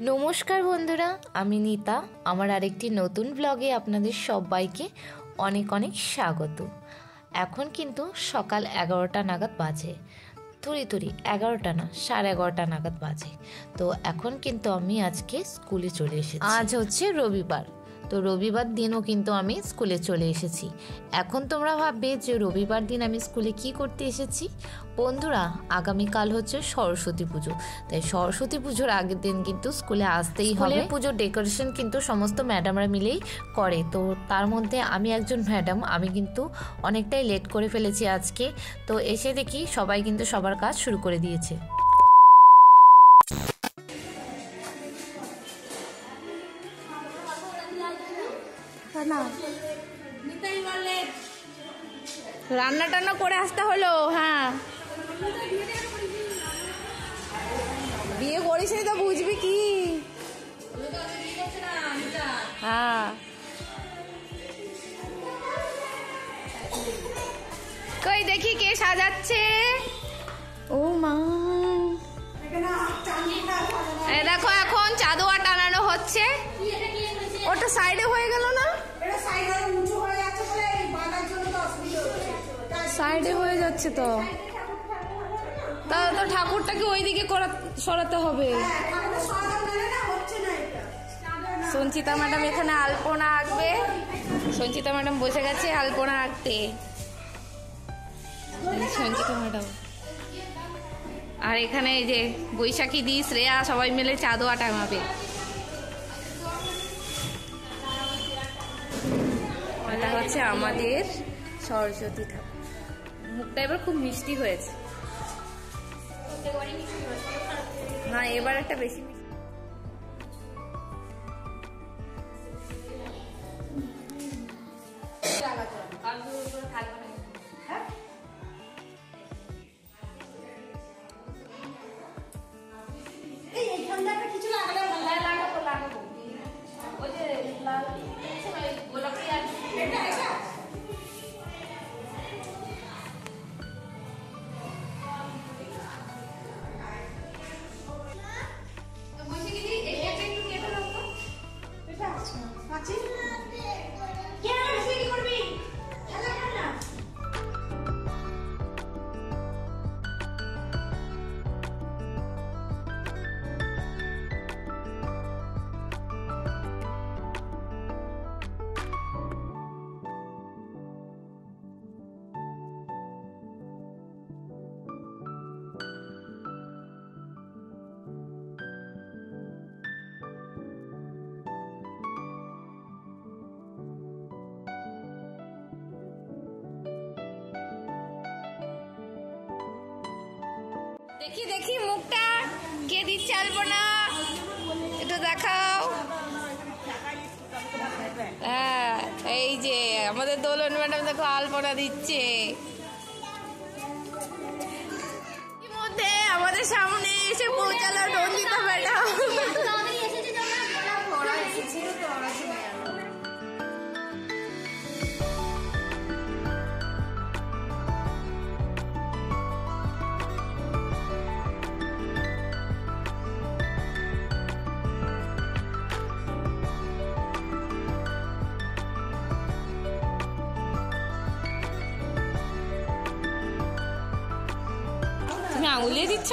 নমস্কার বন্ধুরা, আমি নীতা। আমার আরেকটি নতুন ব্লগে আপনাদের সবাইকে অনেক অনেক স্বাগত। এখন কিন্তু সকাল 11টা নাগাদ বাজে, থুড়ি 11টা না 11:30 নাগাদ বাজে। তো এখন কিন্তু আমি আজকে স্কুলে চলে এসেছি। আজ হচ্ছে রবিবার, তো রবিবার দিনও কিন্তু আমি স্কুলে চলে এসেছি। এখন তোমরা ভাববে যে রবিবার দিন আমি স্কুলে কি করতে এসেছি। বন্ধুরা, আগামীকাল হচ্ছে সরস্বতী পুজো, তাই সরস্বতী পুজোর আগের দিন কিন্তু স্কুলে আসতেই হবে। পুজোর ডেকোরেশন কিন্তু সমস্ত ম্যাডামরা মিলেই করে, তো তার মধ্যে আমি একজন ম্যাডাম, আমি কিন্তু অনেকটাই লেট করে ফেলেছি আজকে। তো এসে দেখি সবাই কিন্তু সবার কাজ শুরু করে দিয়েছে। রান্না টান্না করে আসতে হলো। হ্যাঁ, বিয়ে করিস নি তো বুঝবি কি। হ্যাঁ, কই দেখি কে সাজাচ্ছে। ও মা, দেখো এখন চাদর টানানো হচ্ছে। ওটা সাইডে হয়ে গেল না, সাইডে হয়ে যাচ্ছে তো। তাহলে তো ঠাকুরটাকে ওইদিকে সরাতে হবে। সঞ্চিতা ম্যাডাম এখানে আলপনা আঁকবে। সঞ্চিতা ম্যাডাম বসে গেছে আলপনা আঁকতে। সঞ্চিতা ম্যাডাম আর এখানে এই যে বৈশাখী দি, শ্রেয়া সবাই মিলে চাঁদোয়া টাঙাবে। এটা হচ্ছে আমাদের সরস্বতী ঠাকুর। মুখটা এবার খুব মিষ্টি হয়েছে। না, এবার একটা বেশি মিষ্টি। দেখি দেখি মুখটা কে দিচ্ছে আলপনা, একটু দেখাও। হ্যাঁ, এই যে আমাদের দোলন ম্যাডাম দেখো আলপনা দিচ্ছে। মধ্যে আমাদের সামনে এসে পৌঁছালো রঞ্জিতা ম্যাডাম। তুমি আঙুলিয়ে দিচ্ছ?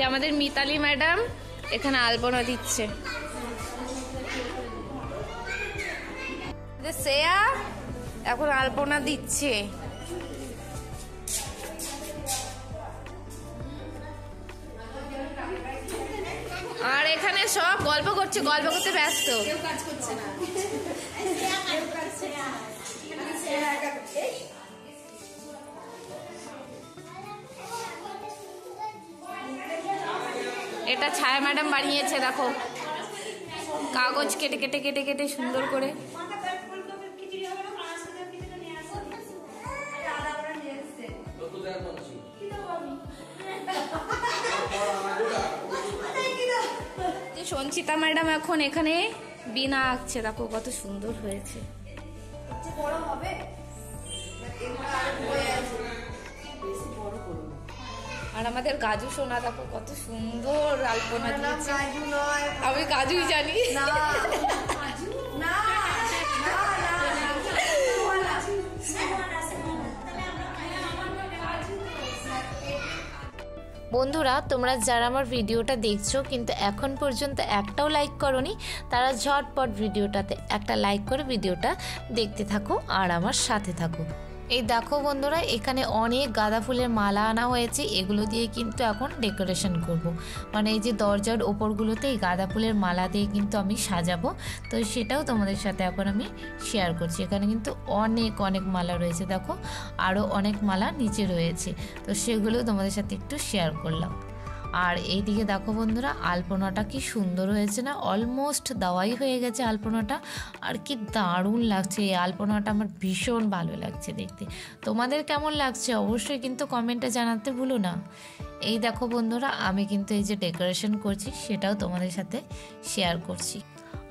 আমাদের মিতালি ম্যাডাম এখানে আলপনা দিচ্ছে। শ্রেয়া এখন আলপনা দিচ্ছে। আর এখানে সব গল্প করছে, গল্প করতে ব্যস্ত। এটা ছায়া ম্যাডাম বানিয়েছে, দেখো কাগজ কেটে কেটে কেটে কেটে সুন্দর করে। সঞ্চিতা ম্যাডাম এখন এখানে বিনা আঁকছে, দেখো কত সুন্দর হয়েছে। বড় হবে। আর আমাদের গাজু সোনা দেখো কত সুন্দর আলপনা দিয়েছে। আমি গাজুই জানি না। বন্ধুরা, তোমরা যারা আমার ভিডিওটা দেখছো কিন্তু এখন পর্যন্ত একটাও লাইক করোনি, তারা ঝটপট ভিডিওটাতে একটা লাইক করে ভিডিওটা দেখতে থাকো আর আমার সাথে থাকো। এই দেখো বন্ধুরা, এখানে অনেক গাঁদা ফুলের মালা আনা হয়েছে। এগুলো দিয়ে কিন্তু এখন ডেকোরেশন করব। মানে এই যে দরজার ওপরগুলোতে এই গাঁদা ফুলের মালা দিয়ে কিন্তু আমি সাজাবো। তো সেটাও তোমাদের সাথে এখন আমি শেয়ার করছি। এখানে কিন্তু অনেক অনেক মালা রয়েছে, দেখো আরও অনেক মালা নিচে রয়েছে। তো সেগুলো তোমাদের সাথে একটু শেয়ার করলাম। আর এইদিকে দেখো বন্ধুরা, আলপনাটা কি সুন্দর হয়েছে না? অলমোস্ট দেওয়াই হয়ে গেছে আলপনাটা। আর কি দারুণ লাগছে এই আলপনাটা, আমার ভীষণ ভালো লাগছে দেখতে। তোমাদের কেমন লাগছে অবশ্যই কিন্তু কমেন্টে জানাতে ভুলো না। এই দেখো বন্ধুরা, আমি কিন্তু এই যে ডেকোরেশন করছি সেটাও তোমাদের সাথে শেয়ার করছি।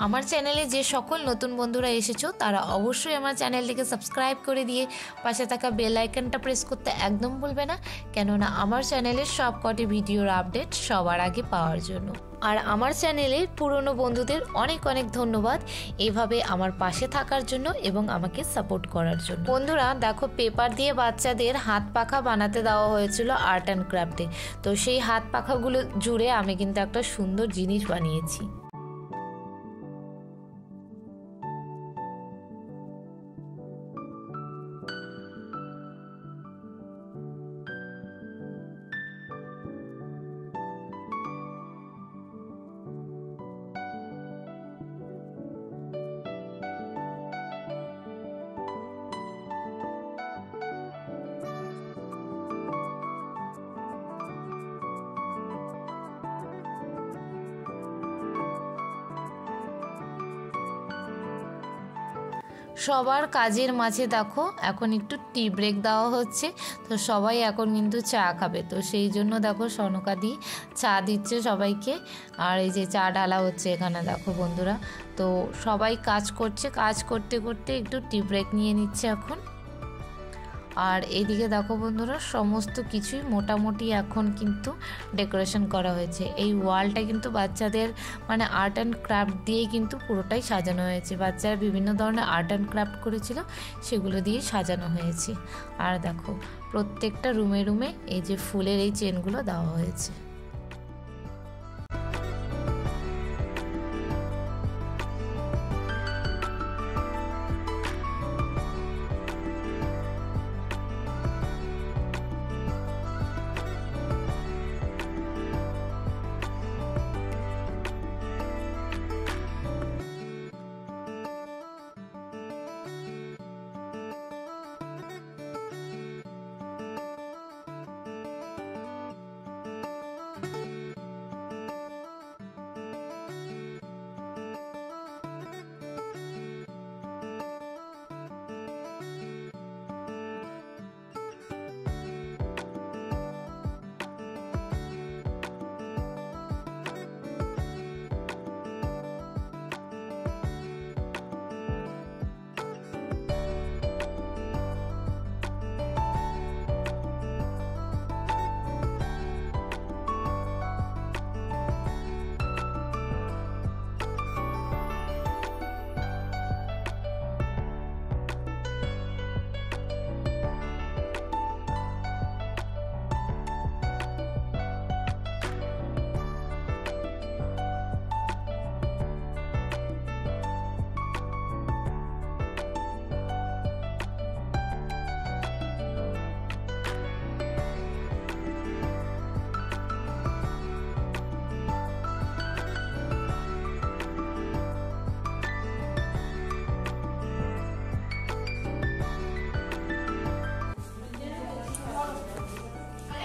আমার চ্যানেলে যে সকল নতুন বন্ধুরা এসেছো তারা অবশ্যই আমার চ্যানেলটিকে সাবস্ক্রাইব করে দিয়ে পাশে থাকা বেল আইকনটা প্রেস করতে একদম ভুলবে না, কেননা আমার চ্যানেলের সব কটি ভিডিওর আপডেট সবার আগে পাওয়ার জন্য। আর আমার চ্যানেলের পুরনো বন্ধুদের অনেক অনেক ধন্যবাদ এইভাবে আমার পাশে থাকার জন্য এবং আমাকে সাপোর্ট করার জন্য। বন্ধুরা দেখো, পেপার দিয়ে বাচ্চাদের হাত পাখা বানাতে দেওয়া হয়েছিল আর্ট অ্যান্ড ক্রাফটে। তো সেই হাত পাখাগুলো জুড়ে আমি কিন্তু একটা সুন্দর জিনিস বানিয়েছি। সবার কাজের মাঝে দেখো এখন একটু টি ব্রেক দেওয়া হচ্ছে। তো সবাই এখন কিন্তু চা খাবে, তো সেই জন্য দেখো সনকা দি চা দিচ্ছে সবাইকে। আর এই যে চা ঢালা হচ্ছে এখানে দেখো বন্ধুরা। তো সবাই কাজ করছে, কাজ করতে করতে একটু টি ব্রেক নিয়ে নিচ্ছে এখন। আর এইদিকে দেখো বন্ধুরা, সমস্ত কিছুই মোটামুটি এখন কিন্তু ডেকোরেশন করা হয়েছে। এই ওয়ালটা কিন্তু বাচ্চাদের মানে আর্ট অ্যান্ড ক্রাফট দিয়ে কিন্তু পুরোটাই সাজানো হয়েছে। বাচ্চারা বিভিন্ন ধরনের আর্ট অ্যান্ড ক্রাফট করেছিল, সেগুলো দিয়ে সাজানো হয়েছে। আর দেখো প্রত্যেকটা রুমে রুমে এই যে ফুলের এই চেনগুলো দেওয়া হয়েছে।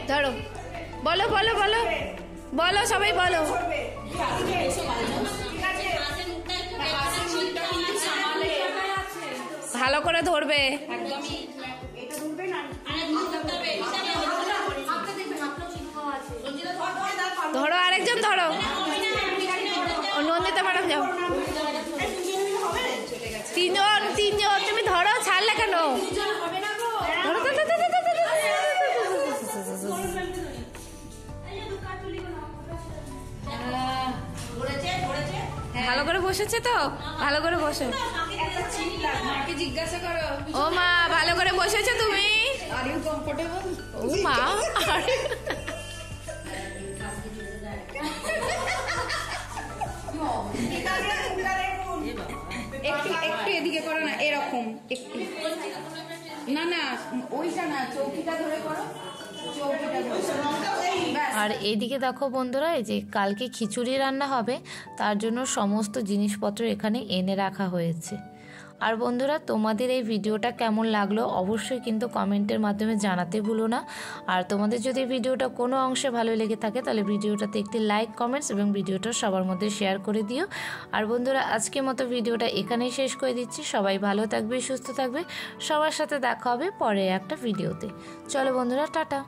ধরো, বলো বলো বলো বলো, সবাই বলো। ভালো করে ধরবে, ধরো আরেকজন ধরো, নন্দিতা ম্যাডাম যাও। তিনজন তিনজন, তুমি ধরো, ছাড়লে কেন? ধরো বসেছে তো? ভালো করে বসো। জিজ্ঞাসা করো ও মা, ভালো করে বসেছো তুমি? Are you comfortable? ও মা, একটু একটু এদিকে করো না, এরকম একটু। না না, ওইটা না, চৌকিটা ধরে করো, চৌকিটা ধরে। ব্যাস। আর এইদিকে দেখো বন্ধুরা, এই যে কালকে খিচুড়ি রান্না হবে, তার জন্য সমস্ত জিনিসপত্র এখানে এনে রাখা হয়েছে। আর বন্ধুরা, তোমাদের এই ভিডিওটা কেমন লাগলো অবশ্যই কিন্তু কমেন্টের মাধ্যমে জানাতে ভুলো না। আর তোমাদের যদি ভিডিওটা কোনো অংশে ভালো লেগে থাকে তাহলে ভিডিওটাতে একটি লাইক, কমেন্টস এবং ভিডিওটা সবার মধ্যে শেয়ার করে দিও। আর বন্ধুরা, আজকের মতো ভিডিওটা এখানেই শেষ করে দিচ্ছি। সবাই ভালো থাকবে, সুস্থ থাকবে, সবার সাথে দেখা হবে পরে একটা ভিডিওতে। চলো বন্ধুরা, টাটা।